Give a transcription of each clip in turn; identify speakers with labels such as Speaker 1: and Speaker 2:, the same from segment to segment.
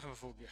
Speaker 1: हो गया।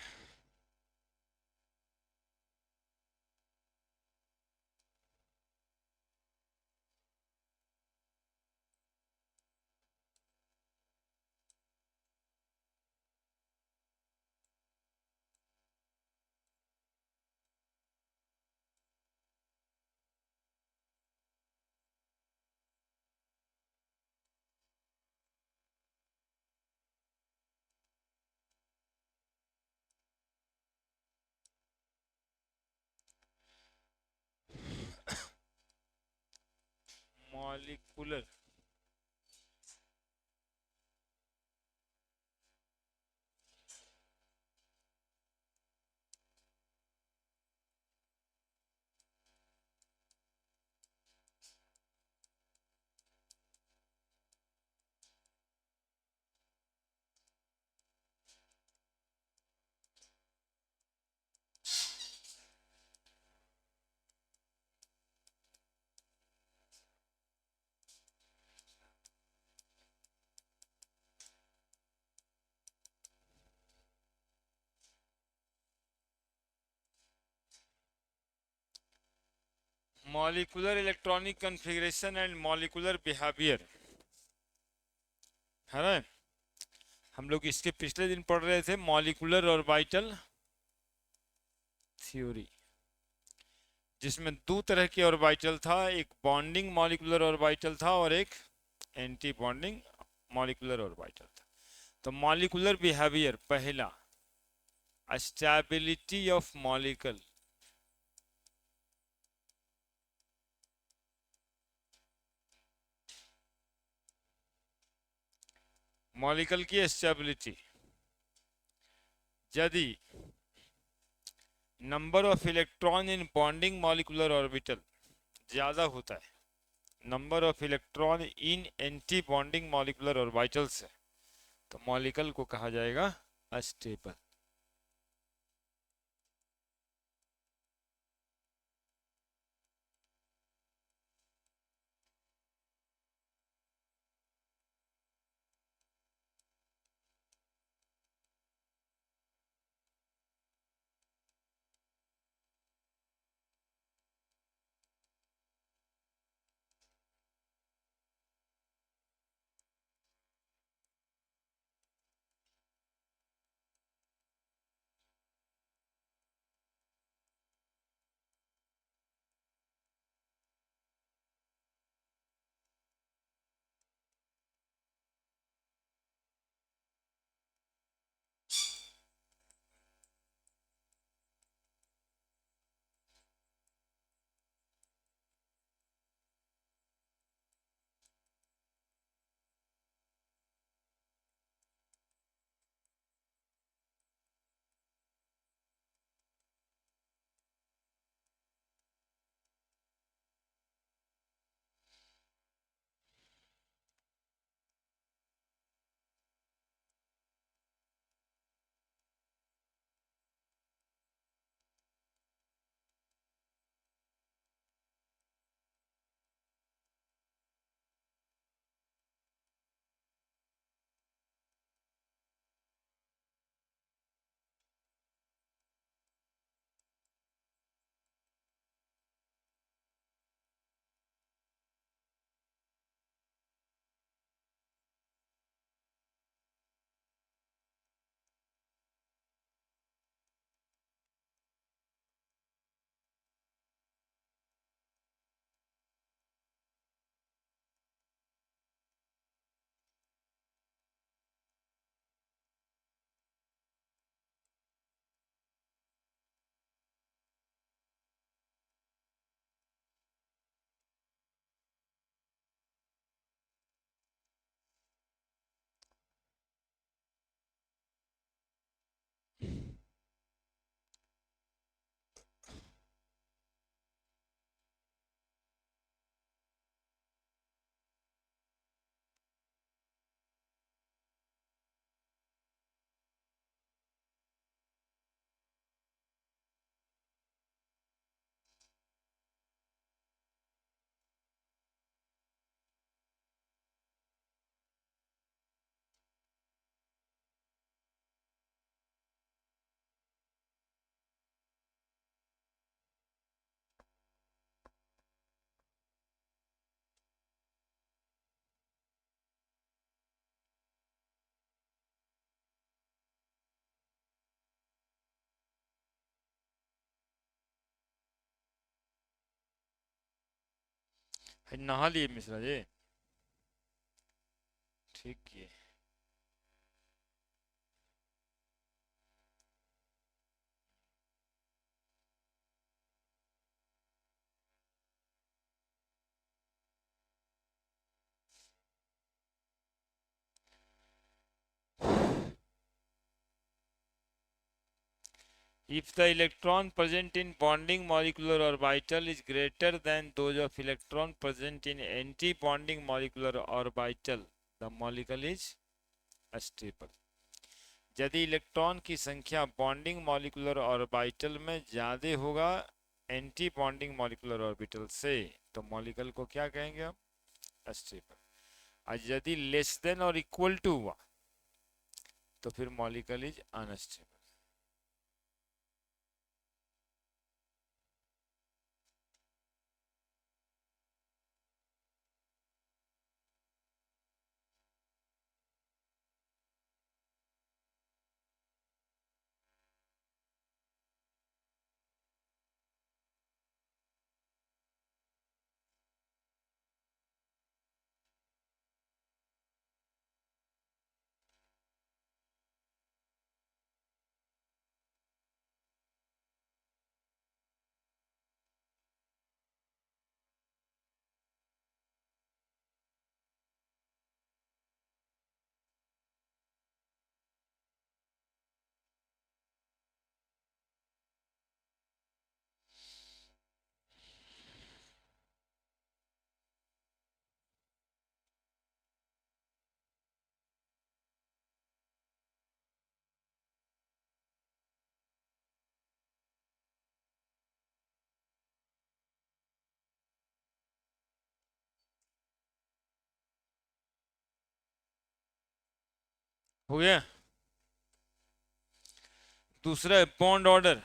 Speaker 1: Molecular. Molecular electronic configuration and molecular behaviour, है ना। हम लोग इसके पिछले दिन पढ़ रहे थे मॉलिक्यूलर ऑर्बिटल थ्योरी, जिसमें दो तरह के ऑर्बिटल था, एक बॉन्डिंग मॉलिक्यूलर ऑर्बिटल था और एक एंटी बॉन्डिंग मॉलिक्यूलर ऑर्बिटल था। तो मॉलिक्यूलर बिहेवियर पहला, स्टेबिलिटी ऑफ मॉलिक्यूल। मॉलिक्यूल की स्टेबिलिटी, यदि number of electron in bonding molecular orbital ज्यादा होता है number of electron in anti bonding molecular orbital से, तो मॉलिक्यूल को कहा जाएगा अस्टेबल। नहा लिए मिश्रा जी? ठीक किए। If the electron present in bonding molecular orbital is greater than those of electron present in anti-bonding molecular orbital, the molecule is stable. यदि इलेक्ट्रॉन की संख्या बॉन्डिंग मॉलिक्यूलर ऑर्बिटल में ज्यादा होगा एंटी बॉन्डिंग मॉलिक्यूलर ऑर्बिटल से, तो molecule को क्या कहेंगे हम? स्टेबल। और यदि लेस देन और इक्वल टू हुआ तो फिर मॉलिक्यूल इज अनस्टेबल। हो गया। दूसरा है bond order.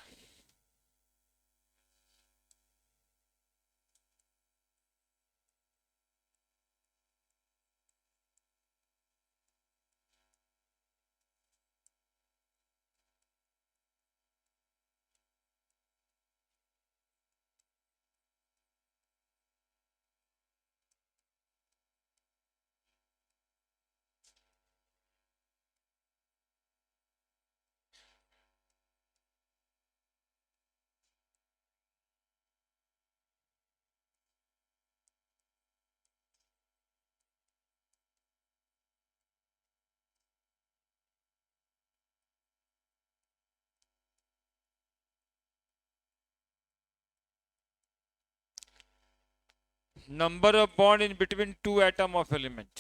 Speaker 1: Number of bond in between two atom of element.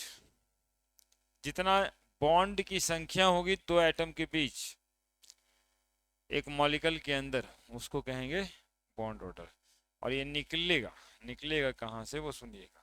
Speaker 1: जितना बॉन्ड की संख्या होगी दो एटम के बीच एक मॉलिक्यूल के अंदर, उसको कहेंगे बॉन्ड ऑर्डर। और ये निकलेगा, निकलेगा कहां से वो सुनिएगा।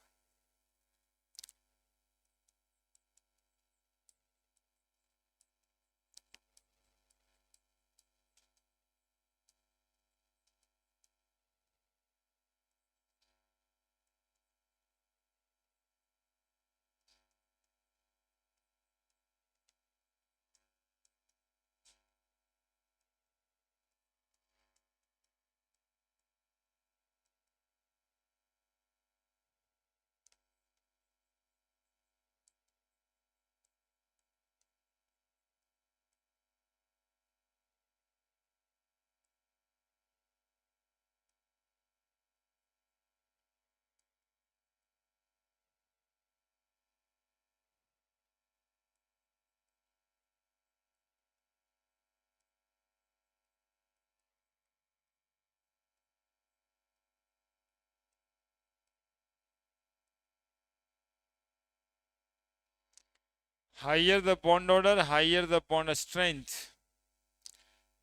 Speaker 1: Higher the bond order higher the bond strength.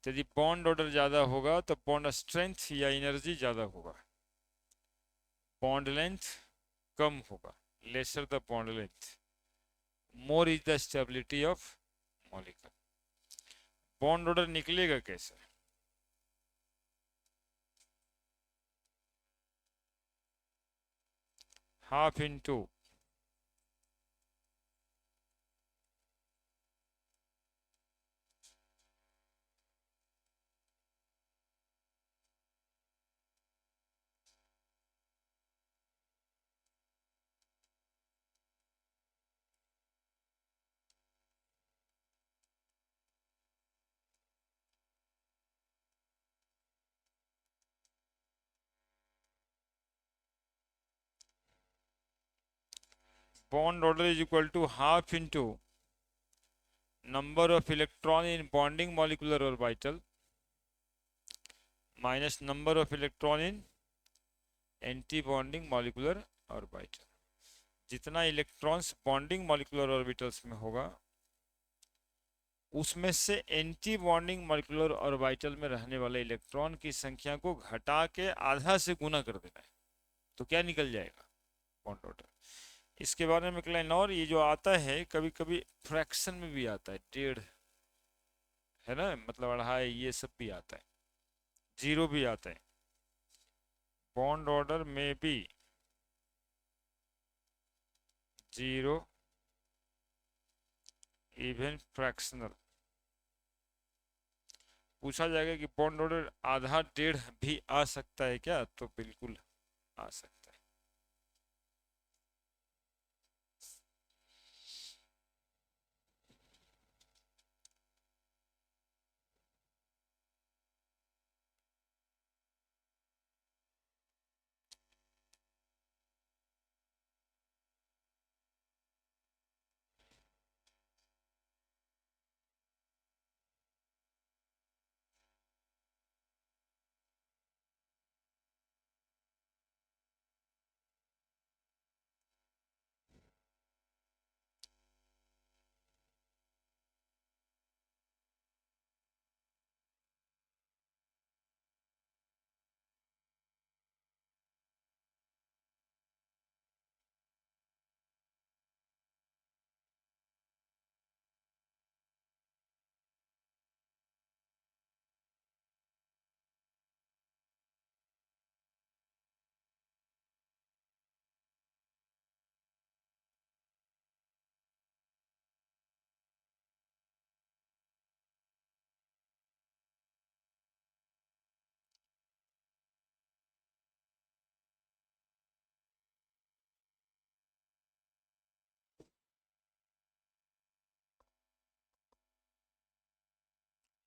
Speaker 1: यदि बॉन्ड ऑर्डर ज्यादा होगा तो बॉन्ड स्ट्रेंथ या एनर्जी ज्यादा होगा। बॉन्ड लेंथ कम होगा। Lesser the bond length more is the stability of molecule. Bond order निकलेगा कैसे? Half into bond order is equal to half into number of electron in bonding molecular orbital minus number of electron in anti bonding molecular orbital. जितना electrons bonding molecular orbitals में होगा उसमें से anti bonding molecular orbital में रहने वाले electron की संख्या को घटा के आधा से गुना कर देना है, तो क्या निकल जाएगा? Bond order. इसके बारे में क्लाइन और ये जो आता है कभी कभी फ्रैक्शन में भी आता है, डेढ़ है ना, मतलब अढ़ाई, ये सब भी आता है, जीरो भी आता है। बॉन्ड ऑर्डर में भी जीरो, इवन फ्रैक्शनल। पूछा जाएगा कि बॉन्ड ऑर्डर आधा डेढ़ भी आ सकता है क्या, तो बिल्कुल आ सकता है।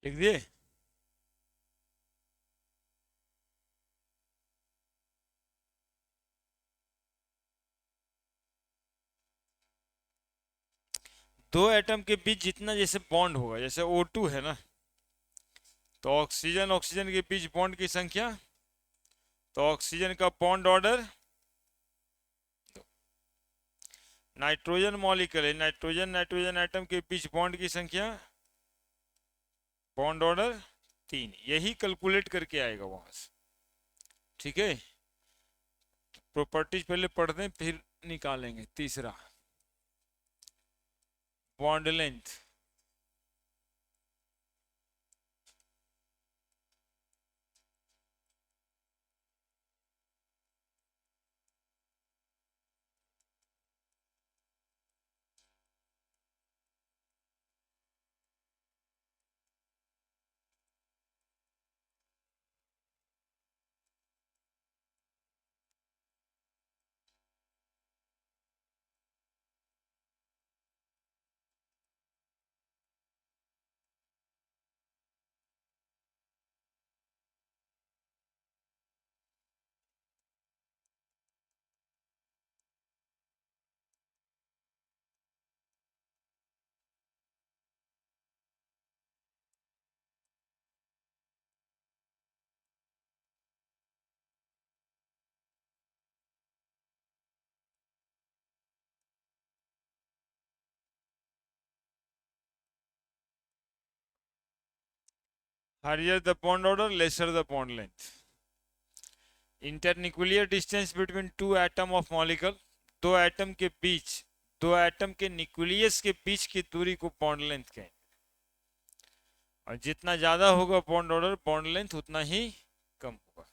Speaker 1: लिख दिए? दो एटम के बीच जितना जैसे बॉन्ड होगा, जैसे O2 है ना, तो ऑक्सीजन ऑक्सीजन के बीच बॉन्ड की संख्या, तो ऑक्सीजन का बॉन्ड ऑर्डर। नाइट्रोजन मॉलिक्यूल है, नाइट्रोजन नाइट्रोजन एटम के बीच बॉन्ड की संख्या, बॉन्ड ऑर्डर 3। यही कैलकुलेट करके आएगा वहां से, ठीक है। प्रॉपर्टीज पहले पढ़ दें फिर निकालेंगे। तीसरा, bond length. Higher the bond order lesser the bond length. Internuclear distance between two atom of molecule, दो एटम के बीच, दो एटम के न्यूक्लियस के बीच की दूरी को बॉन्ड लेंथ कहें। और जितना ज्यादा होगा बॉन्ड ऑर्डर, बॉन्ड लेंथ उतना ही कम होगा।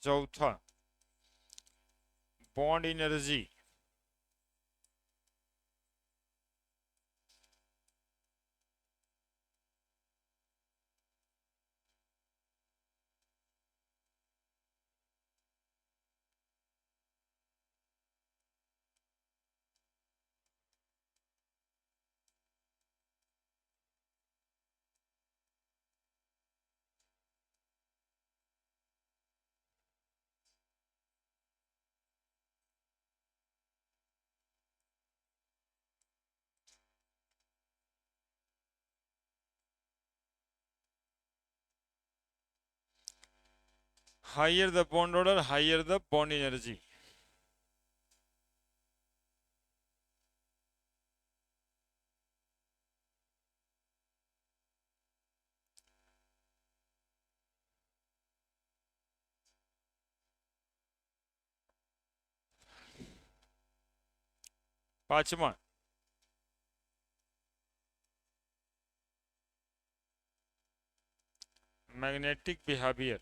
Speaker 1: चौथा, bond energy. Higher the bond order, higher the bond energy. पांचवा, मैग्नेटिक बिहेवियर।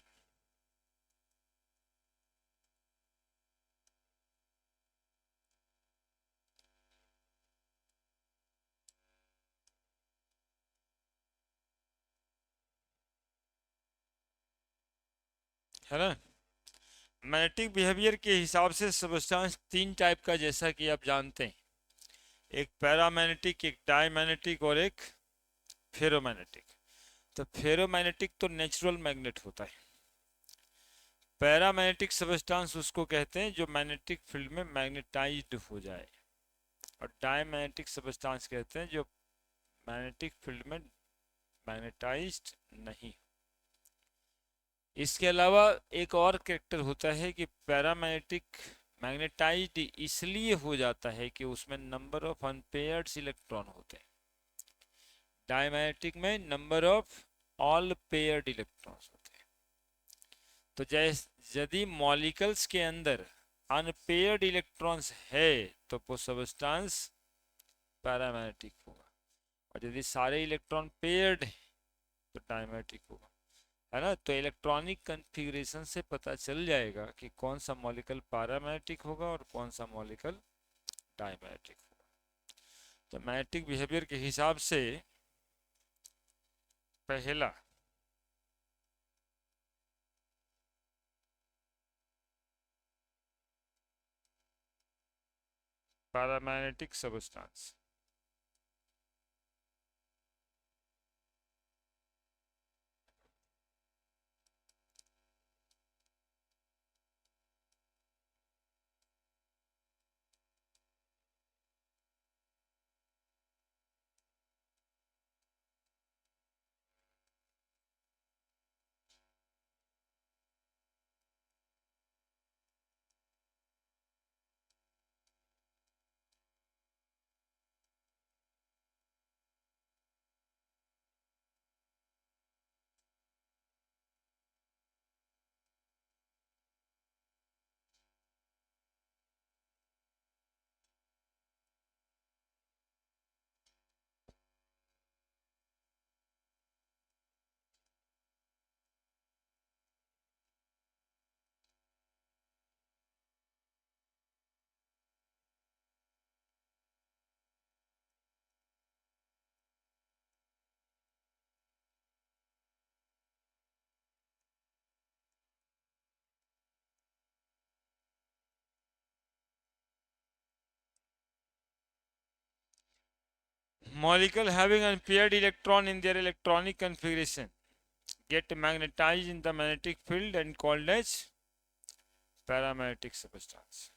Speaker 1: है ना। मैग्नेटिक बिहेवियर के हिसाब से सब्सटेंस तीन टाइप का, जैसा कि आप जानते हैं, एक पैरामैग्नेटिक, एक डायमैग्नेटिक और एक फेरोमैग्नेटिक। तो फेरोमैग्नेटिक तो नेचुरल मैग्नेट होता है। पैरामैग्नेटिक सब्सटेंस उसको कहते हैं जो मैग्नेटिक फील्ड में मैग्नेटाइज्ड हो जाए, और डायमैग्नेटिक सब्सटेंस कहते हैं जो मैग्नेटिक फील्ड में मैग्नेटाइज्ड नहीं। इसके अलावा एक और कैरेक्टर होता है कि पैरामैग्नेटिक मैग्नेटाइज्ड इसलिए हो जाता है कि उसमें नंबर ऑफ अनपेयर्ड इलेक्ट्रॉन होते हैं। डायमैग्नेटिक में number of all paired electrons होते हैं। तो जैसे यदि मॉलिक्यूल्स के अंदर अनपेयर्ड इलेक्ट्रॉन्स है तो वो सब्सटेंस पैरामैग्नेटिक होगा, और यदि सारे इलेक्ट्रॉन पेयर्ड हैं तो डायमैग्नेटिक होगा। है ना। तो इलेक्ट्रॉनिक कन्फिग्रेशन से पता चल जाएगा कि कौन सा मॉलिक्यूल पैरामैग्नेटिक होगा और कौन सा मॉलिक्यूल डायमैग्नेटिक होगा। तो मैग्नेटिक बिहेवियर के हिसाब से पहला, paramagnetic substance. Molecule having unpaired electron in their electronic configuration get magnetized in the magnetic field and called as paramagnetic substance.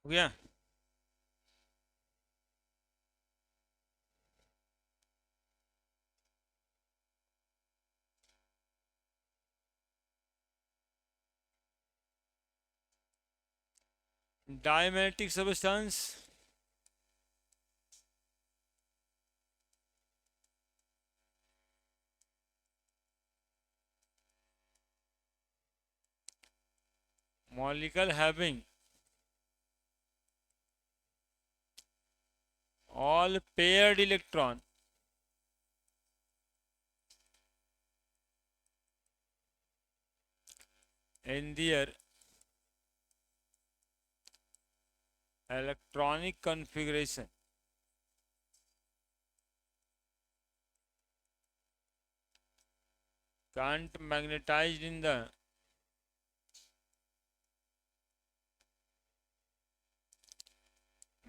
Speaker 1: हो गया। Diamagnetic substance, molecule having all paired electron in their electronic configuration can't magnetized in the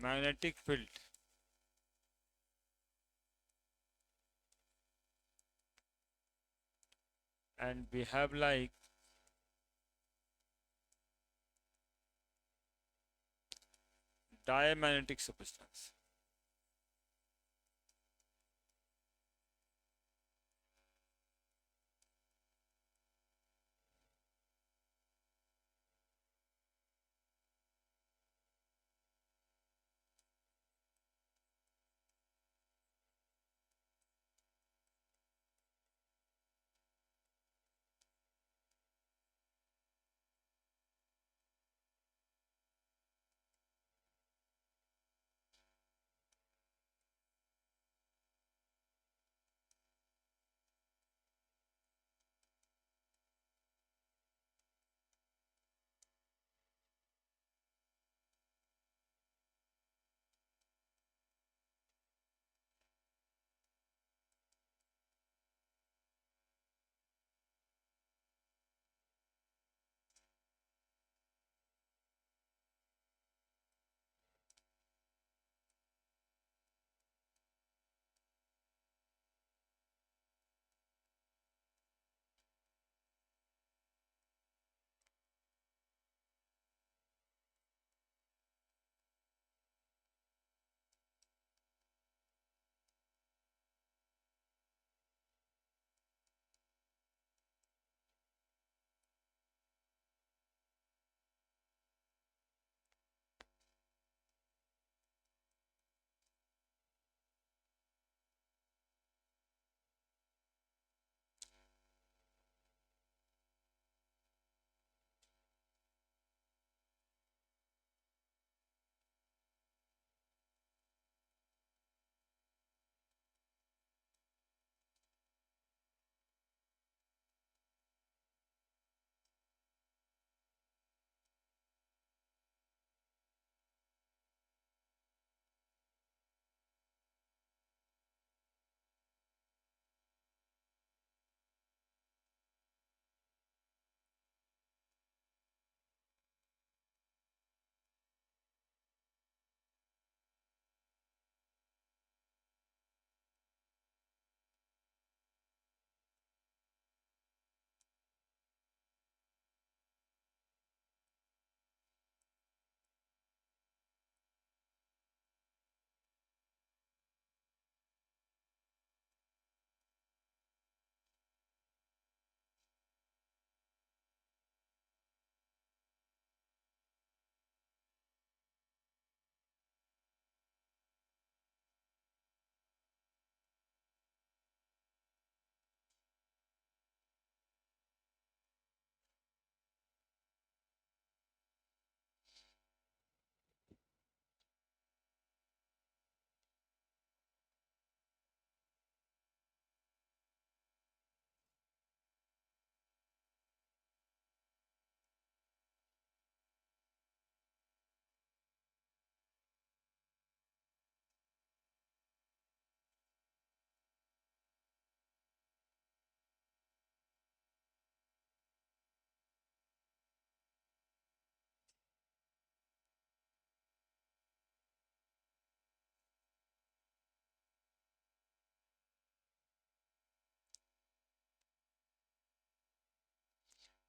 Speaker 1: magnetic field. And we have like diamagnetic substance.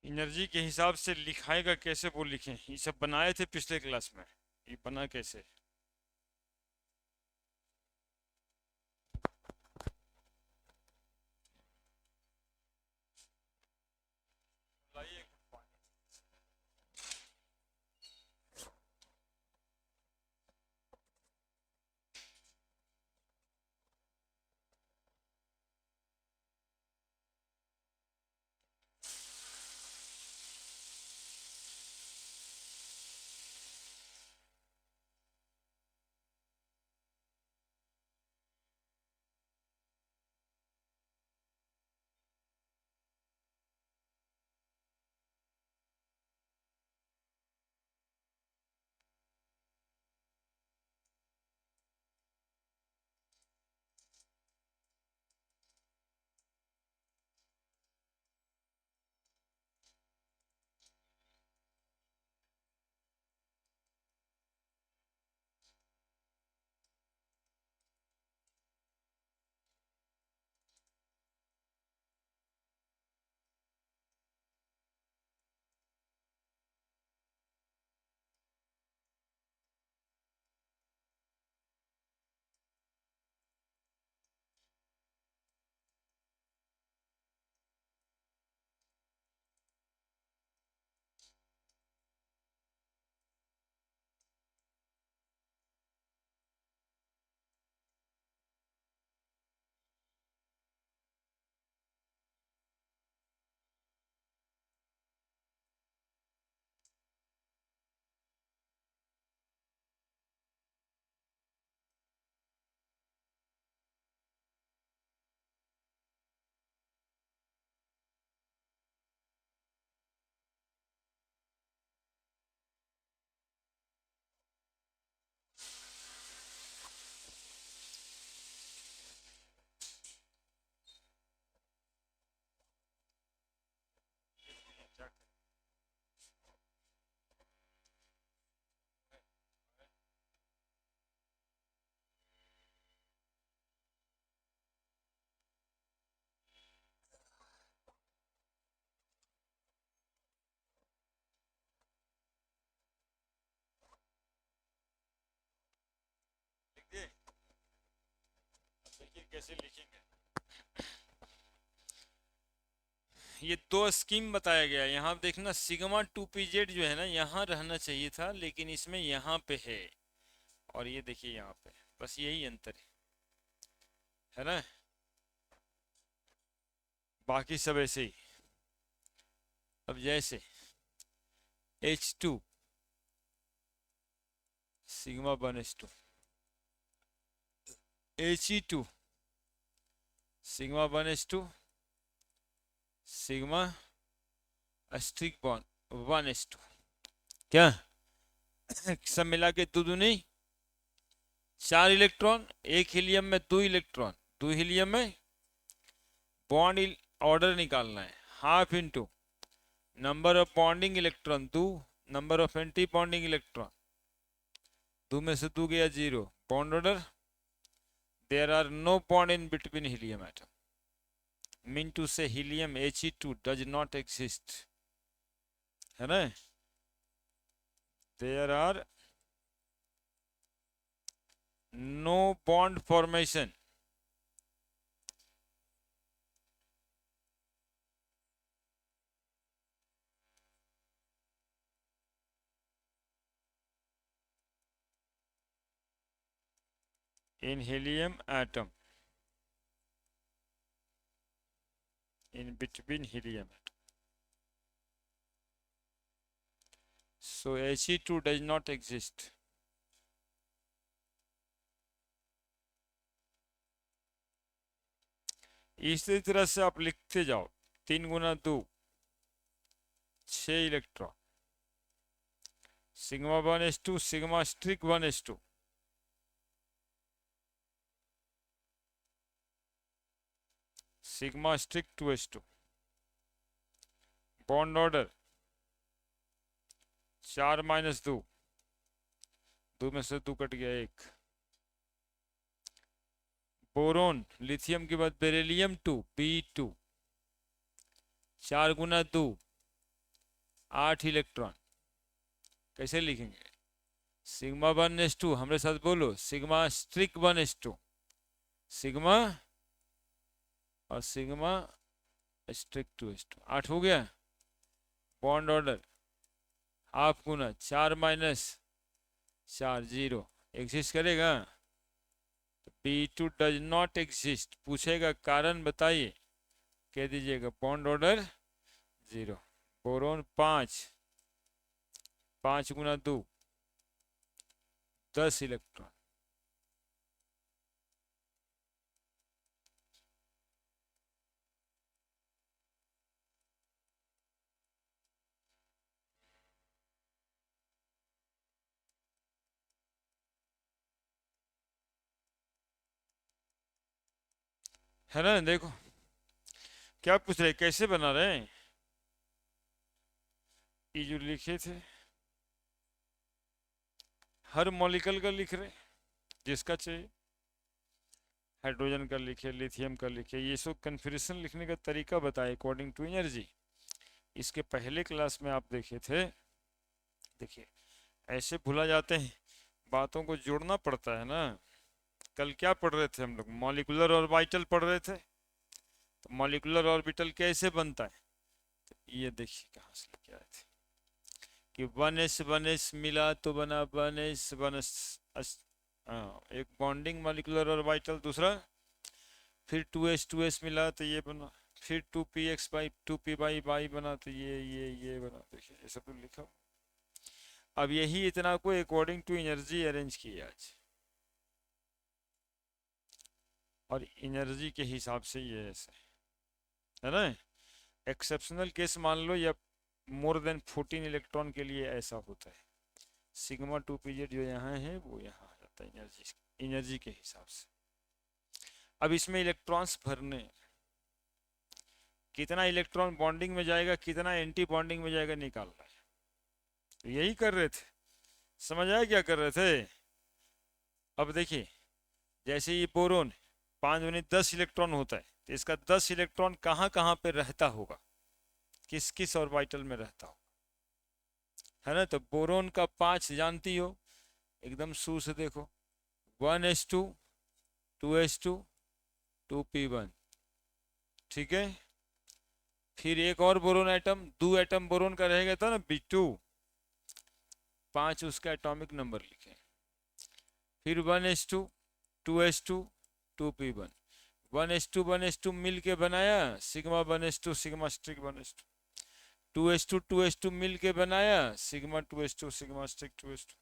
Speaker 1: Energy के हिसाब से लिखाएगा कैसे वो लिखें, ये सब बनाए थे पिछले क्लास में, ये बना कैसे? लाइए कैसे लिखेंगे। ये दो स्कीम बताया गया है। यहाँ देखना सिग्मा 2pz जो है ना यहाँ रहना चाहिए था, लेकिन इसमें यहाँ पे है, और ये देखिए यहाँ पे, बस यही अंतर है ना, बाकी सब ऐसे ही। अब जैसे H2 sigma 1s2, He2 sigma 1s2 sigma Austric bond 1s2, क्या सब मिला के दो दूनी 4 इलेक्ट्रॉन, एक हीलियम में 2 इलेक्ट्रॉन, 2 हीलियम में बॉन्ड ऑर्डर निकालना है, half into number of bonding electron 2, number of anti bonding electron, 2 में से 2 गया 0, bond order, there are no bond in between helium atom, mean to say helium He2 does not exist, है ना, there are no bond formation in helium atom, in between helium atom. So He2 does not exist. इसी तरह से आप लिखते जाओ, 3 गुना 2 6 electron, sigma 1s2 sigma star 1s2, sigma star 2s2, bond order 4 minus 2, 2 में से 2 कट गया 1, बोरोन लिथियम के बाद बेरिलियम 2 B2, 4 गुना 2 8 इलेक्ट्रॉन, कैसे लिखेंगे, सिग्मा 1s2, हमारे साथ बोलो सिग्मा स्ट्रिक 1s2, सिग्मा और सिग्मा स्ट्रिक 2s2, 8 हो गया, बॉन्ड ऑर्डर हाफ गुना 4 माइनस 4 0, एग्जिस्ट करेगा, B2 डज नॉट एग्जिस्ट, पूछेगा कारण बताइए, कह दीजिएगा बॉन्ड ऑर्डर 0, बोरोन 5 5 गुना 2 10 इलेक्ट्रॉन, है ना, देखो क्या पूछ रहे, कैसे बना रहे हैं, ये जो लिखे थे हर मॉलिक्यूल का लिख रहे, जिसका चाहिए, हाइड्रोजन का लिखे, लिथियम का लिखे, ये सब कन्फिग्रेशन लिखने का तरीका बताए अकॉर्डिंग टू एनर्जी। इसके पहले क्लास में आप देखे थे, देखिए ऐसे भूला जाते हैं, बातों को जोड़ना पड़ता है ना। कल क्या पढ़ रहे थे हम लोग, मॉलिक्यूलर ऑर्बिटल पढ़ रहे थे, तो मॉलिक्यूलर ऑर्बिटल कैसे बनता है, तो ये देखिए कहाँ से लेके आए थे कि 1s मिला तो बना 1s एक बॉन्डिंग मॉलिक्यूलर ऑर्बिटल, दूसरा फिर 2s मिला तो ये बना, फिर 2p बना तो ये बना, देखिए ये सब तो लिखा। अब यही इतना को अकॉर्डिंग टू एनर्जी अरेंज किया आज, और एनर्जी के हिसाब से ये ऐसे है ना, एक्सेप्शनल केस मान लो, या मोर देन 14 इलेक्ट्रॉन के लिए ऐसा होता है, सिग्मा 2pz जो यहाँ है वो यहाँ आ जाता है एनर्जी के हिसाब से। अब इसमें इलेक्ट्रॉन्स भरने, कितना इलेक्ट्रॉन बॉन्डिंग में जाएगा, कितना एंटी बॉन्डिंग में जाएगा, निकालना है, तो यही कर रहे थे, समझ आया क्या कर रहे थे। अब देखिए जैसे ये बोरोन 5 गुनी 10 इलेक्ट्रॉन होता है, तो इसका 10 इलेक्ट्रॉन कहाँ कहाँ पे रहता होगा, किस किस ऑर्बिटल में रहता होगा, है ना। तो बोरोन का 5 जानती हो, एकदम शू से देखो, 1s2 2s2 2p1। ठीक है, फिर एक और बोरोन एटम, 2 एटम बोरोन का रहेगा था ना B2, 5 उसका एटॉमिक नंबर लिखे। फिर 1s2, 2s2, 2p1, 1s2 1s2 मिल के बनाया sigma 1s2 sigma star 1s2, 2s2 2s2 मिल के बनाया sigma 2s2 sigma star 2s2,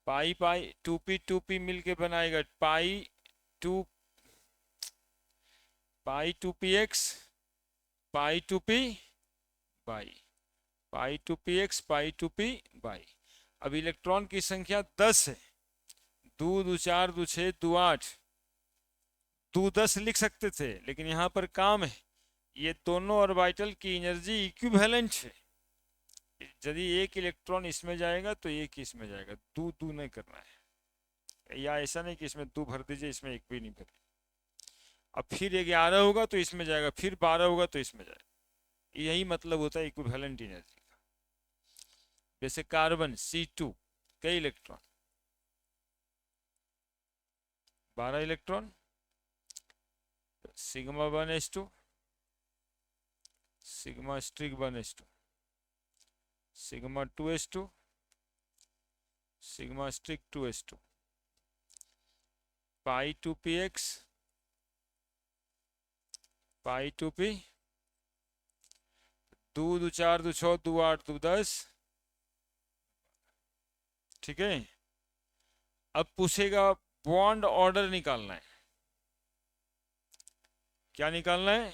Speaker 1: pi pi 2p मिल के बनाएगा two pi 2px pi 2p y, pi 2px pi 2p y. अब electron की संख्या 10 है, 2 2 4 2 6 2 8, 2 10 लिख सकते थे, लेकिन यहाँ पर काम है, ये दोनों ऑर्बिटल की एनर्जी इक्विवेलेंट है। यदि एक इलेक्ट्रॉन इसमें जाएगा तो एक इसमें जाएगा, दो दो नहीं करना है, या ऐसा नहीं कि इसमें 2 भर दीजिए इसमें एक भी नहीं भर। अब फिर 11 होगा तो इसमें जाएगा, फिर 12 होगा तो इसमें जाएगा, यही मतलब होता है इक्विवेलेंट एनर्जी का। जैसे कार्बन C2 कई electron, 12 electron, sigma 1s2 sigma star 1s2, sigma 2s2 sigma star 2s2, pi 2px pi 2p, 2 2 4 2 6 2 8 2 10। ठीक है, अब पूछेगा बॉन्ड ऑर्डर निकालना है। क्या निकालना है?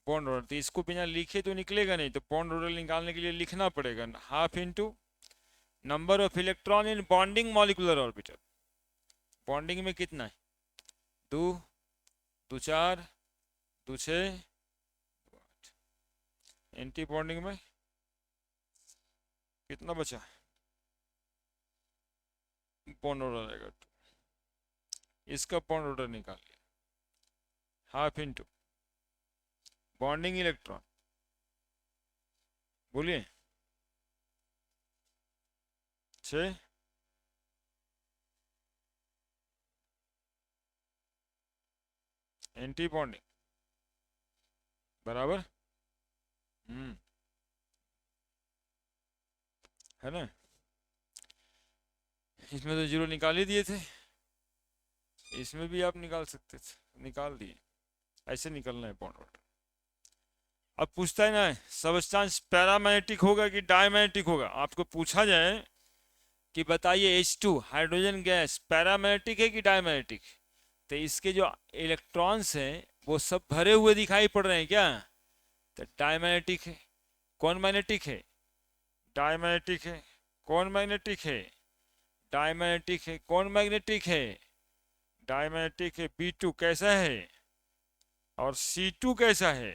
Speaker 1: Bond order. तो इसको बिना लिखे तो निकलेगा नहीं, तो बॉन्ड ऑर्डर निकालने के लिए लिखना पड़ेगा, half into number of electron in bonding molecular orbital. Bonding में कितना है? 2 2 4 2 6, एंटी बॉन्डिंग में कितना बचा? बॉन्ड ऑर्डर आएगा 2, इसका बॉन्ड ऑर्डर निकाल लिया, हाफ इंटू बॉन्डिंग इलेक्ट्रॉन, बोलिए 6, एंटी बॉन्डिंग बराबर है ना। इसमें तो जीरो निकाल ही दिए थे, इसमें भी आप निकाल सकते थे, निकाल दिए। ऐसे निकलना है बॉन्ड ऑर्डर। अब पूछता है ना सबस्टांस पैरामैग्नेटिक होगा कि डायमैग्नेटिक होगा। आपको पूछा जाए कि बताइए H2 हाइड्रोजन गैस पैरामैग्नेटिक है कि डायमैग्नेटिक, तो इसके जो इलेक्ट्रॉन्स हैं वो सब भरे हुए दिखाई पड़ रहे हैं क्या? तो डायमैग्नेटिक है। कौन मैग्नेटिक है? डायमैग्नेटिक है। कौन मैग्नेटिक है? डायमैग्नेटिक है। कौन मैग्नेटिक है? डायमैग्नेटिक है। B2 कैसा है और C2 कैसा है?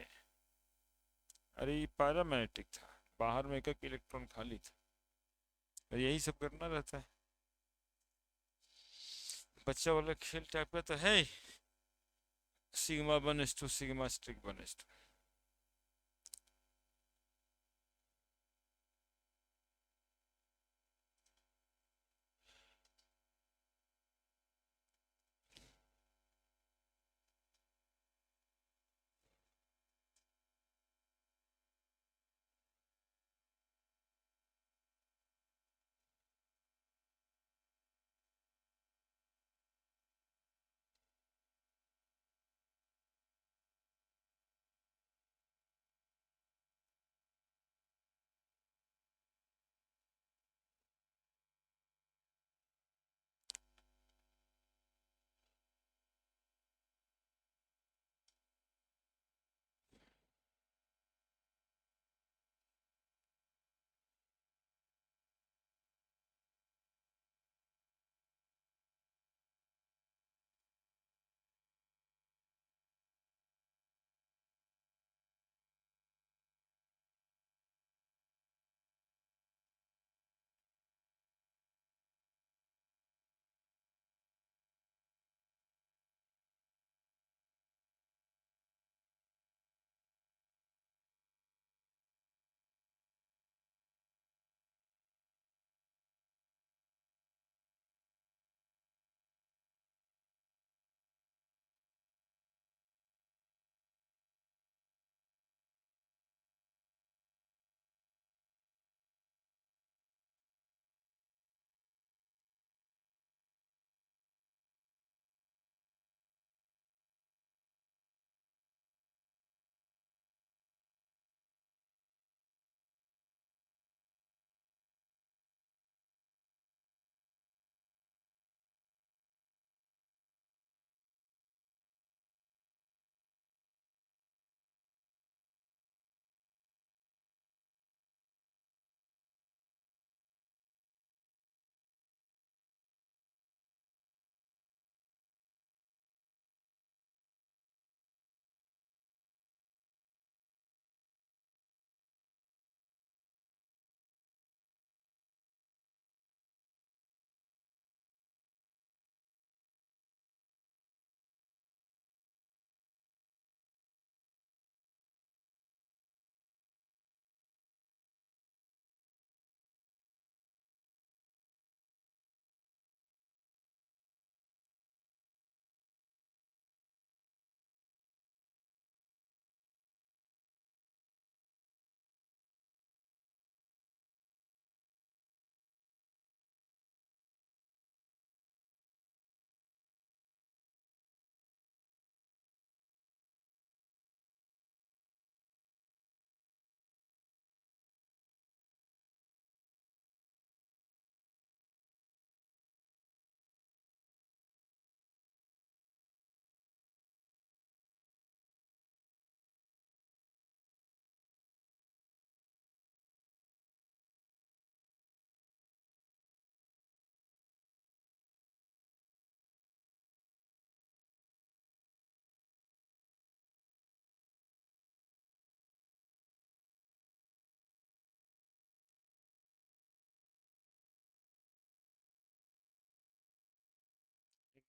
Speaker 1: अरे ये पैरामैग्नेटिक था, बाहर में एक इलेक्ट्रॉन खाली था, तो यही सब करना रहता है, बच्चा वाला खेल टाइप का तो है। Sigma 1s2 sigma star 1s2।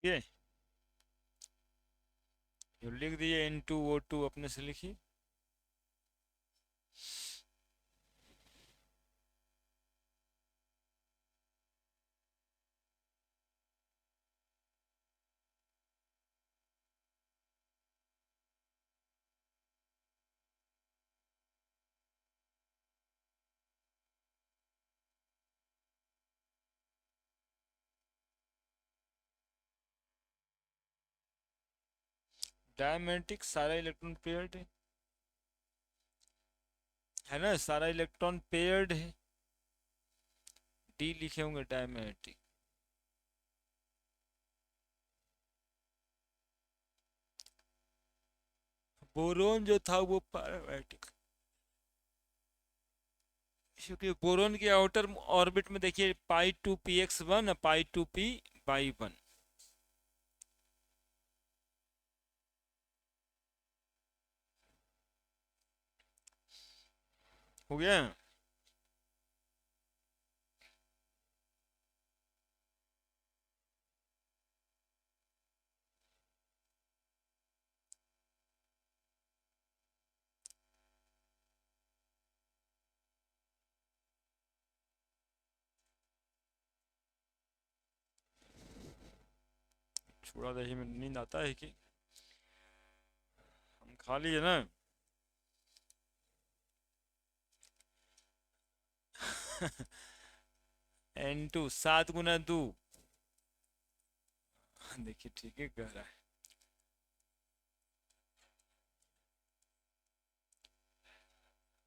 Speaker 1: ये जो लिख दिए N2O2 अपने से लिखिए। डायमेट्रिक सारा इलेक्ट्रॉन पेयर्ड है ना, सारा इलेक्ट्रॉन पेयर्ड है। डी लिखे होंगे डायमेट्रिक। बोरोन जो था वो पैरामेट्रिक, क्योंकि बोरोन के आउटर ऑर्बिट में देखिए π2px1 π2p/1। हो गया। छोड़ा दही में नींद आता है कि हम खा लिए ना। N2 7 × 2। देखिए ठीक है कह रहा है।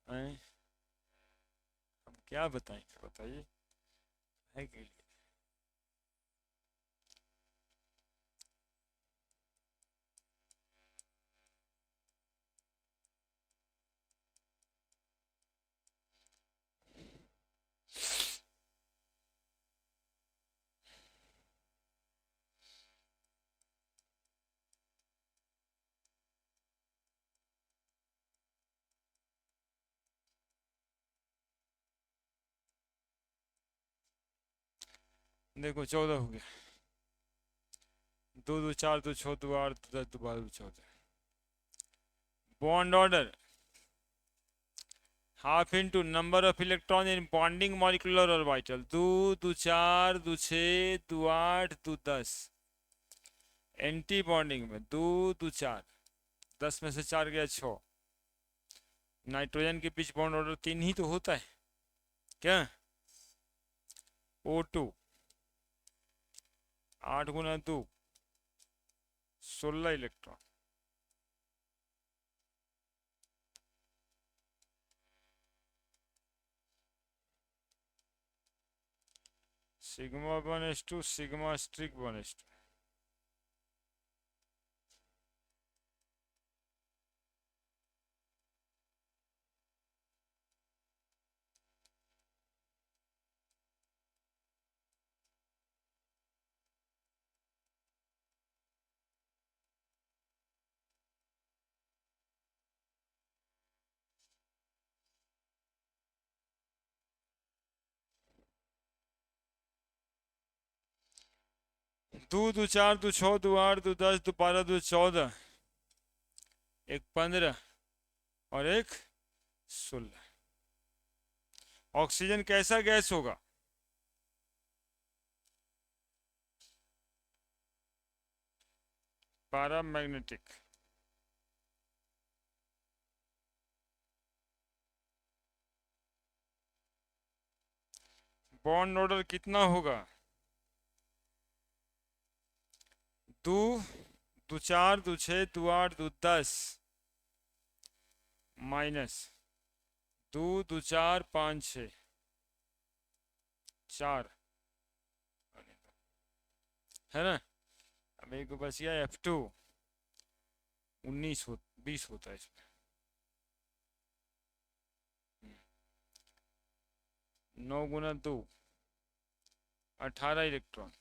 Speaker 1: हैं? हम क्या बताएंगे बताइए, है के लिए। देखो 14 हो गया। 2 2 4 2 6 2 8 2 10 2 12 14। Bond order half into number of electron in bonding molecular orbital. 2 2 4 2 6 2 8 2 10। Anti bonding में 2 2 4, 10 में से 4 गया 6। नाइट्रोजन के बीच बॉन्ड ऑर्डर 3 ही तो होता है क्या। O2 8 × 2 16 electron. σ1s2 σ1s2। दो 2 4 2 6 2 8 2 10 2 12 2 14, एक 15 और एक 16। ऑक्सीजन कैसा गैस होगा। पैरामैग्नेटिक। बॉन्ड ऑर्डर कितना होगा। 2 2 4 2 6 2 8 2 10 माइनस 2 2 4 5 6 4 है ना। अब एक बच गया F2। 20 होता है इसमें। 9 × 2 18 इलेक्ट्रॉन।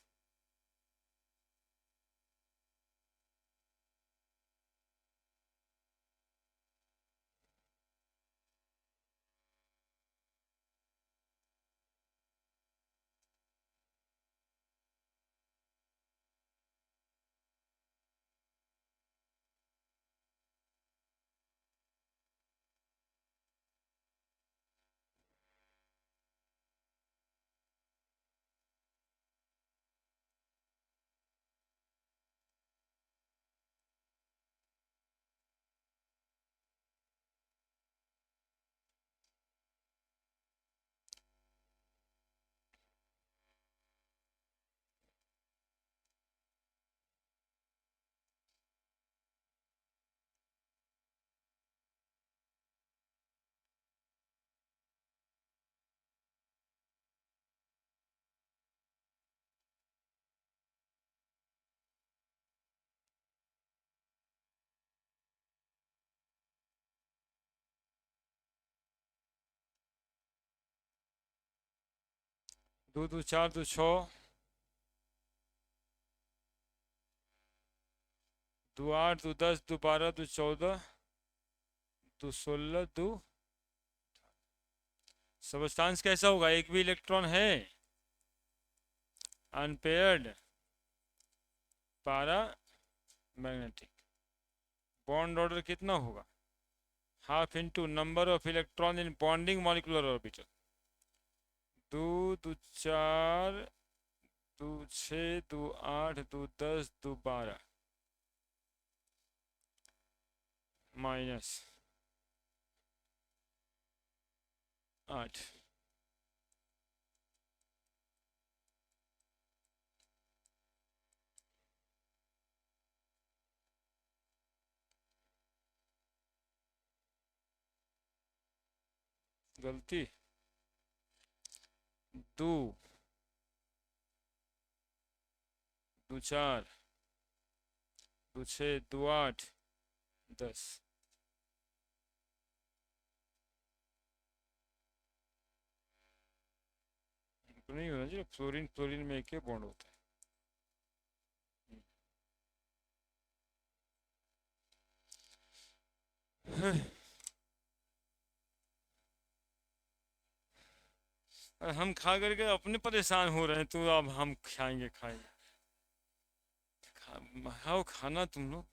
Speaker 1: दो दो चार दो छः, दो आठ दो 10 दो 12 दो 14 दो 16 दो। सबस्टांस कैसा होगा? एक भी इलेक्ट्रॉन है, अनपेयर्ड, पारा मैग्नेटिक। बॉन्ड ऑर्डर कितना होगा? Half into number of electron in bonding molecular orbital. दो दो चार दो छः दो 8 दो 10 दो 12 माइनस 8। गलती। दो दो चार दो छः दो 8 10। तो नहीं होना चाहिए, फ्लोरीन फ्लोरीन में एक ही बॉन्ड होता है। हम खा करके अपने परेशान हो रहे हैं, तो अब हम खाएंगे खाएंगे। खाओ खाना तुम लोग,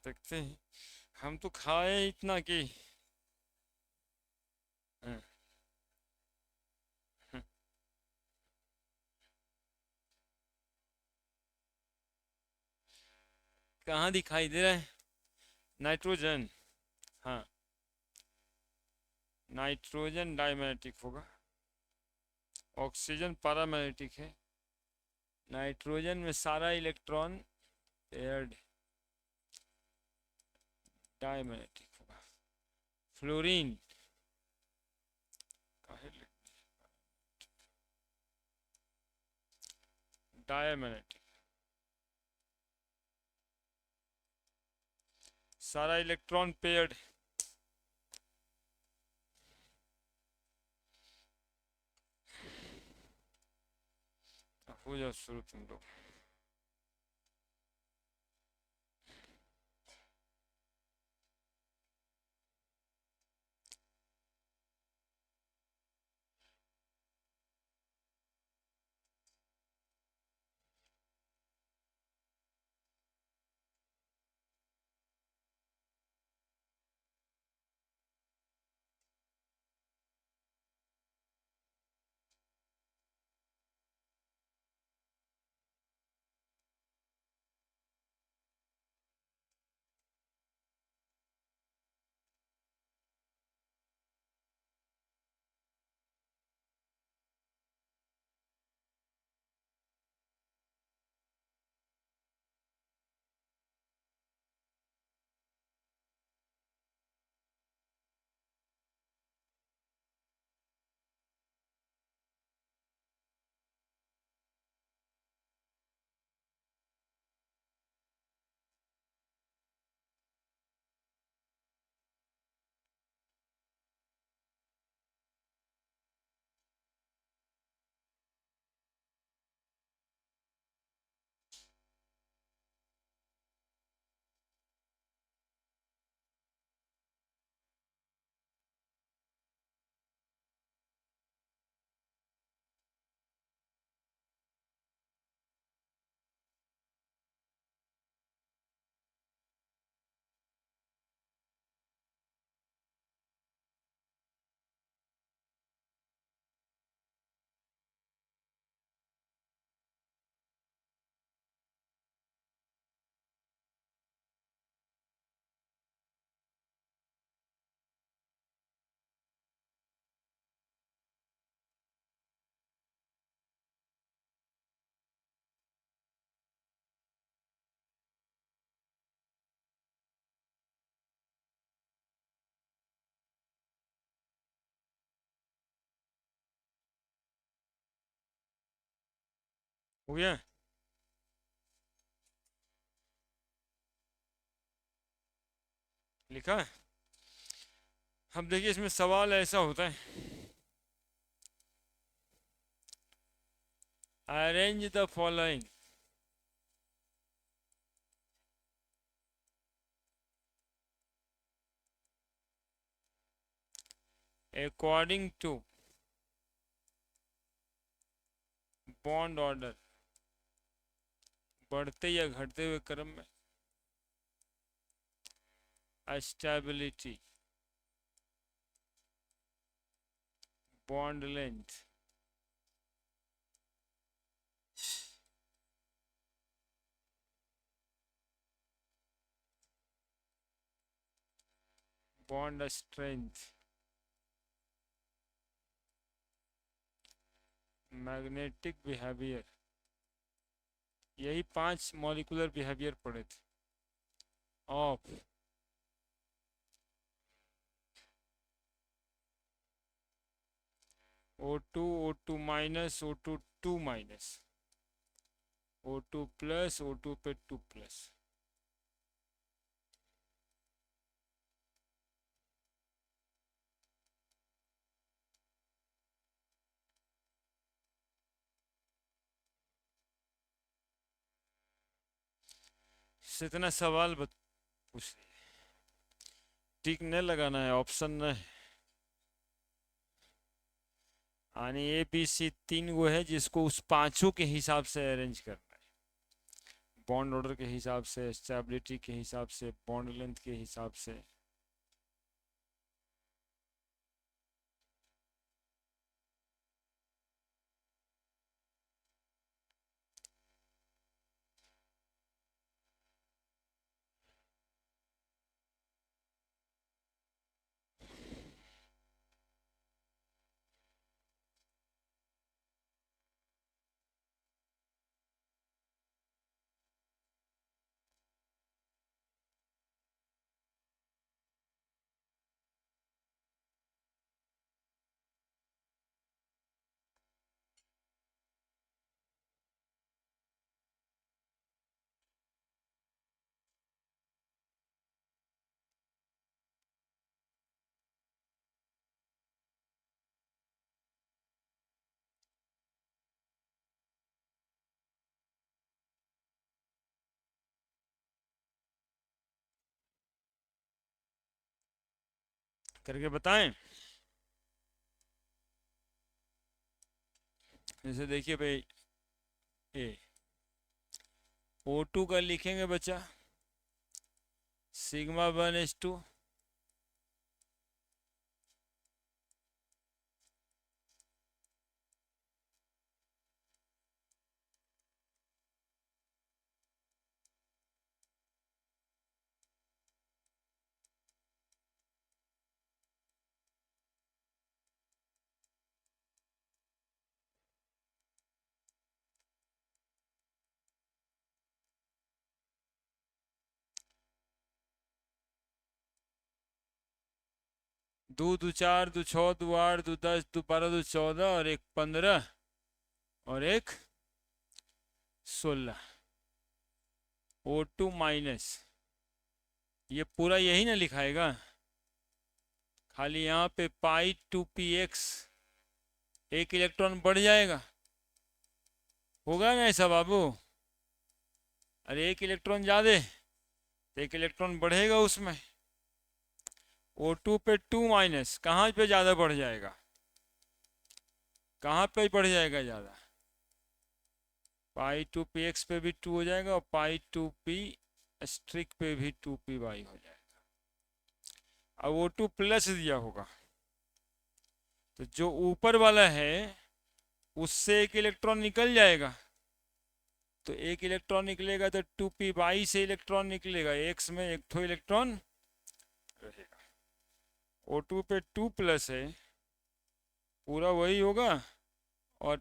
Speaker 1: देखते हैं। हम तो खाए इतना कि हाँ, हाँ। कहाँ दिखाई दे रहा है? नाइट्रोजन। हाँ, नाइट्रोजन डायमैग्नेटिक होगा, ऑक्सीजन पैरामैग्नेटिक है। नाइट्रोजन में सारा इलेक्ट्रॉन पेयर्ड डायमैग्नेटिक होगा। फ्लोरीन डायमैग्नेटिक, सारा इलेक्ट्रॉन पेयर्ड। हो जाओ शुरू तुम लोग। हो गया। लिखा है। अब देखिए, इसमें सवाल ऐसा होता है, arrange the following according to bond order, बढ़ते या घटते हुए क्रम में, stability, bond length, bond strength, magnetic behaviour, यही 5 मॉलिक्यूलर बिहेवियर पढ़े थे of O2, O2 minus, O2 2 minus, O2 plus, O2 पे 2 प्लस। इससे इतना सवाल पूछ रही है, टिक नहीं लगाना है, ऑप्शन नहीं। यानी ए बी सी 3 वो है जिसको उस पांचों के हिसाब से अरेंज करना है, बॉन्ड ऑर्डर के हिसाब से, स्टेबिलिटी के हिसाब से, बॉन्ड लेंथ के हिसाब से। करके बताएं। जैसे देखिए भाई, ए O2 का लिखेंगे बच्चा सिग्मा 1s2, दो दो 4 दो 6 दो 8 दो 10 दो 12 दो 14 और एक 15 और एक 16। O2 माइनस, ये पूरा यही ना लिखाएगा, खाली यहाँ पे पाई 2px, एक इलेक्ट्रॉन बढ़ जाएगा, होगा ना ऐसा बाबू? अरे एक इलेक्ट्रॉन ज्यादा तो एक इलेक्ट्रॉन बढ़ेगा उसमें। O2 पे 2 माइनस, कहाँ पे ज़्यादा बढ़ जाएगा, कहाँ पे बढ़ जाएगा ज़्यादा? पाई 2px पे भी 2 हो जाएगा और पाई 2p स्ट्रिक पे भी 2py हो जाएगा। अब O2 प्लस दिया होगा तो जो ऊपर वाला है उससे एक इलेक्ट्रॉन निकल जाएगा, तो एक इलेक्ट्रॉन निकलेगा तो 2py से इलेक्ट्रॉन निकलेगा, x में एक तो इलेक्ट्रॉन रहेगा। O2 पे 2 प्लस है, पूरा वही होगा, और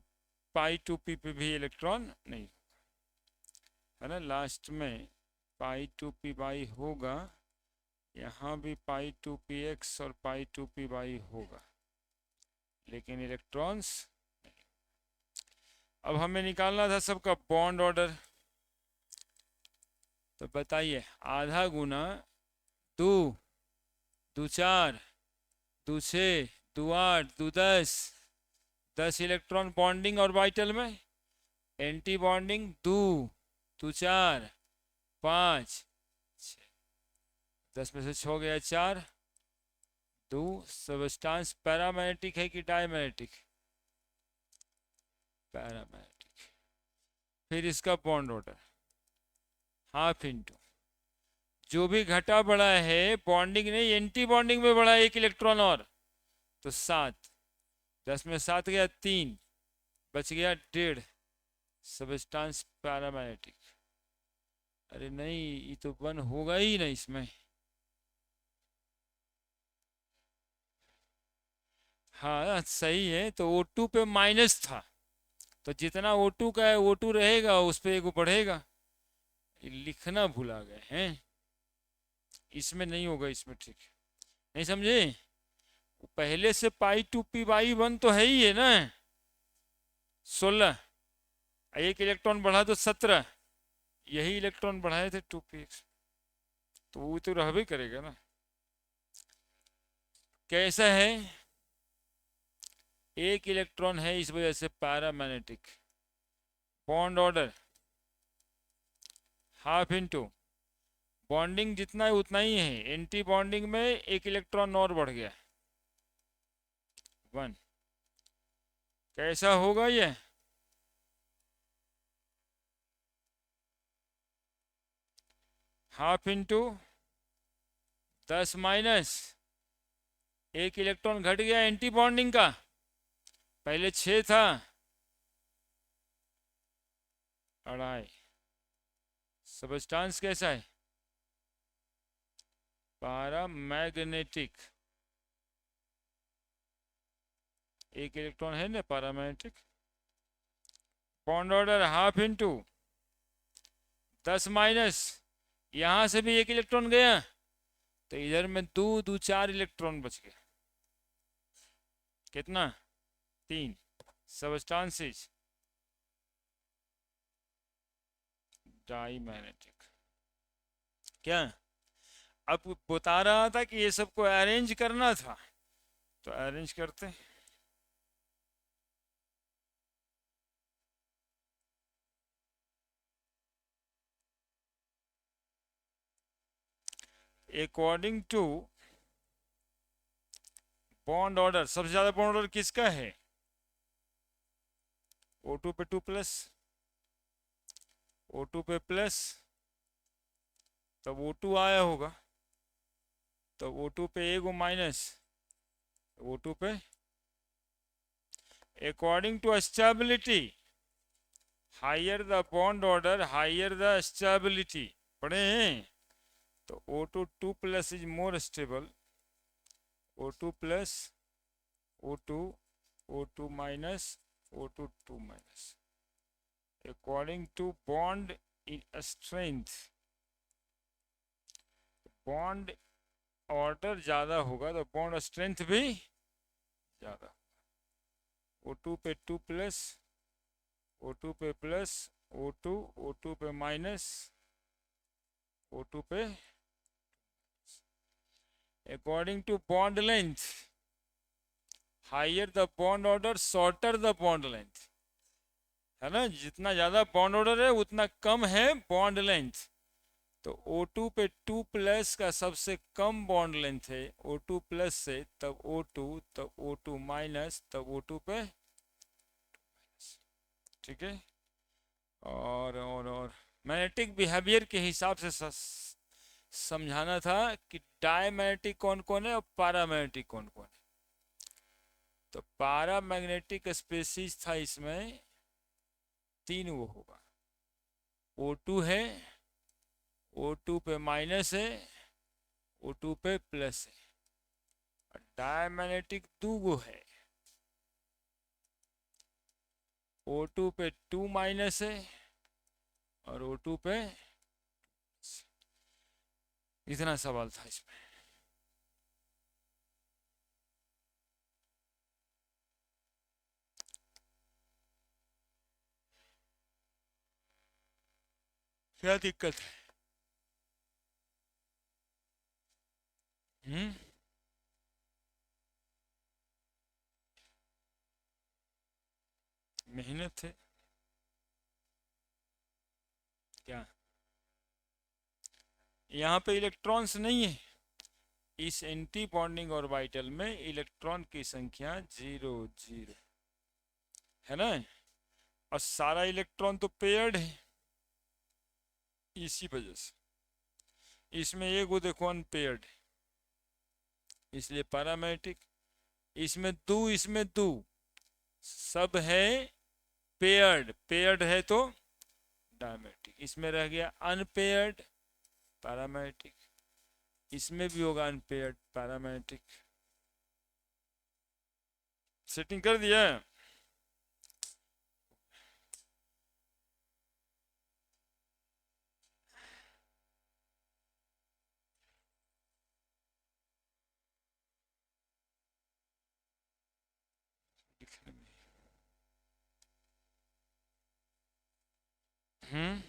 Speaker 1: पाई 2p पे भी इलेक्ट्रॉन नहीं है ना, लास्ट में पाई 2py होगा, यहाँ भी पाई 2px और पाई 2py होगा, लेकिन इलेक्ट्रॉन्स। अब हमें निकालना था सबका बॉन्ड ऑर्डर, तो बताइए आधा गुना 2 2 4 2 6 2 8 2 10, 10 इलेक्ट्रॉन बॉन्डिंग ऑर्बिटल में एंटी बॉन्डिंग दो, तो 4, 5, 10 में से 6 गया 4, 2। सबस्टांस पैरामैग्नेटिक है कि डायमैग्नेटिक? पैरामैग्नेटिक। फिर इसका बॉन्ड ऑर्डर हाफ इंटू जो भी घटा बढ़ा है, बॉन्डिंग नहीं एंटी बॉन्डिंग में बढ़ा एक इलेक्ट्रॉन और, तो 7। 10 में 7 गया 3, बच गया 1.5। Substance paramagnetic. अरे नहीं, ये तो 1 होगा ही नहीं इसमें। हाँ सही है, तो O2 पे माइनस था, तो जितना O2 का है O2 रहेगा, उस पे एक बढ़ेगा। ये लिखना भुला गए हैं, इसमें नहीं होगा, इसमें ठीक नहीं समझे। पहले से π2p/1 तो है ही है ना, 16। एक इलेक्ट्रॉन बढ़ा तो 17, यही इलेक्ट्रॉन बढ़ाए थे 2px, तो वो तो रहबे करेगा ना। कैसा है, एक इलेक्ट्रॉन है, इस वजह से paramagnetic. Bond order half into bonding जितना है उतना ही है, एंटी बॉन्डिंग में एक इलेक्ट्रॉन और बढ़ गया 1। कैसा होगा ये, हाफ इंटू 10 माइनस एक इलेक्ट्रॉन घट गया एंटी बॉन्डिंग का, पहले 6 था, 2.5। सबस्टांस कैसा है, पैरामैग्नेटिक। एक इलेक्ट्रॉन है ना paramagnetic. Bond order half into 10 minus यहां से भी एक इलेक्ट्रॉन गया, तो इधर में 2 2 4 इलेक्ट्रॉन बच गया, कितना 3। Substances diamagnetic. क्या अब बता रहा था कि ये सबको अरेंज करना था, तो अरेंज करते हैं। अकॉर्डिंग टू बॉन्ड ऑर्डर, सबसे ज्यादा बॉन्ड ऑर्डर किसका है, O2 पे 2 प्लस, O2 पे प्लस, तब O2 आया होगा, तो O2 पे एक माइनस, O2 पे। According to stability, higher the bond order higher the stability, पढ़े हैं। तो O2 2 plus is more stable, O2 plus O2, O2 minus, O2 2 minus. According to bond in strength, bond order ज्यादा होगा तो bond strength भी ज्यादा। O2 पे 2 plus, O2 पे प्लस, O2, O2 पे माइनस, O2 पे। According to bond length, higher the bond order shorter the bond length, है ना, जितना ज्यादा बॉन्ड ऑर्डर है उतना कम है बॉन्ड लेंथ। तो O2 पे 2 प्लस का सबसे कम बॉन्ड लेंथ है O2 प्लस से, तब O2, तब O2 माइनस, तब O2 पे, ठीक है। और मैग्नेटिक बिहेवियर के हिसाब से समझाना था कि डायमैग्नेटिक कौन कौन है और पैरामैग्नेटिक कौन कौन है। तो पैरामैग्नेटिक स्पीशीज था इसमें 3 वो होगा, O2 है, O2 पे माइनस है, O2 पे प्लस है। और डायमैग्नेटिक 2 गो है, O2 पे 2 माइनस है और O2 पे, इतना सवाल था इसमें। क्या दिक्कत है? मेहनत है। क्या यहाँ पे इलेक्ट्रॉन्स नहीं है, इस एंटी बॉन्डिंग ऑर्बिटल में इलेक्ट्रॉन की संख्या 0 0 है ना, और सारा इलेक्ट्रॉन तो पेयर्ड है, इसी वजह से इसमें एक वो देखो अनपेयर्ड है, इसलिए पैरामेट्रिक। इसमें दो सब है पेयर्ड, पेयर्ड है तो डायमेट्रिक। इसमें रह गया अनपेयर्ड, पैरामेट्रिक। इसमें भी होगा अनपेयर्ड, पैरामेट्रिक। सेटिंग कर दिया है? हम्म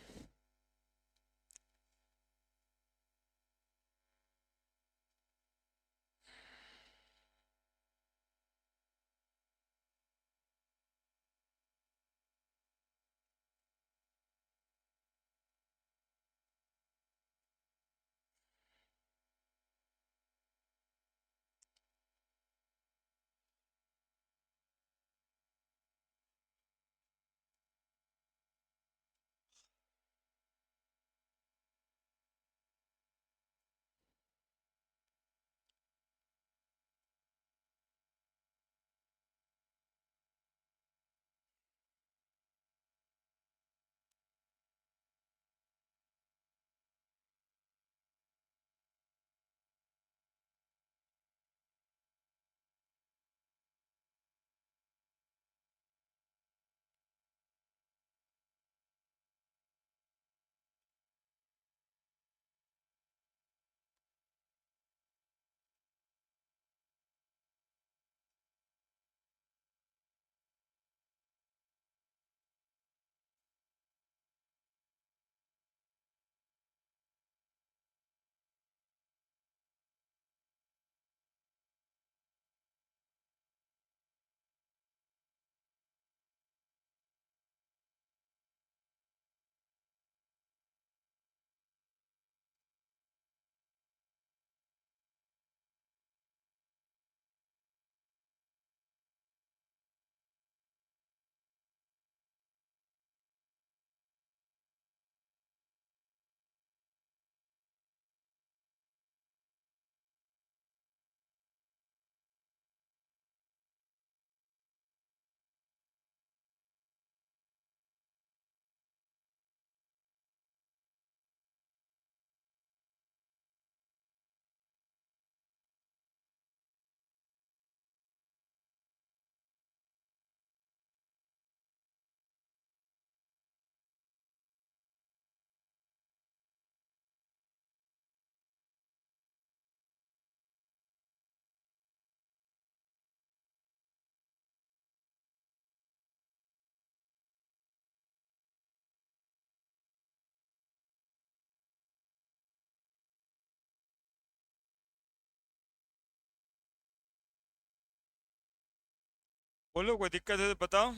Speaker 1: बोलो, कोई दिक्कत है तो बताओ।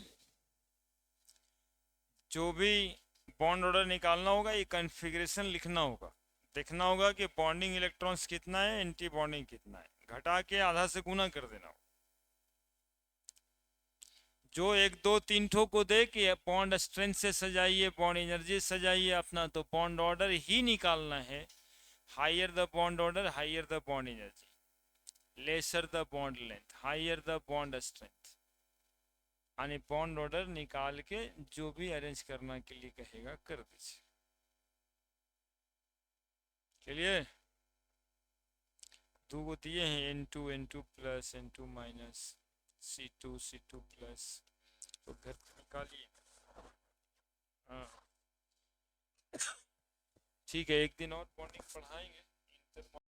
Speaker 1: जो भी बॉन्ड ऑर्डर निकालना होगा, ये कॉन्फ़िगरेशन लिखना होगा, देखना होगा कि बॉन्डिंग इलेक्ट्रॉन्स कितना है, एंटी बॉन्डिंग कितना है, घटा के आधा से गुना कर देना होगा। जो एक दो तीन ठो को दे कि बॉन्ड स्ट्रेंथ से सजाइए, बॉन्ड एनर्जी सजाइए अपना, तो बॉन्ड ऑर्डर ही निकालना है। Higher the bond order, higher the bond energy, lesser the bond length, higher the bond strength. यानी बॉन्ड ऑर्डर निकाल के जो भी अरेंज करना के लिए कहेगा कर दीजिए। चलिए, दो को दिए हैं, N2 plus N2 minus C2 plus, तो घर निकालिए। हाँ ठीक है, एक दिन और बॉन्डिंग पढ़ाएंगे।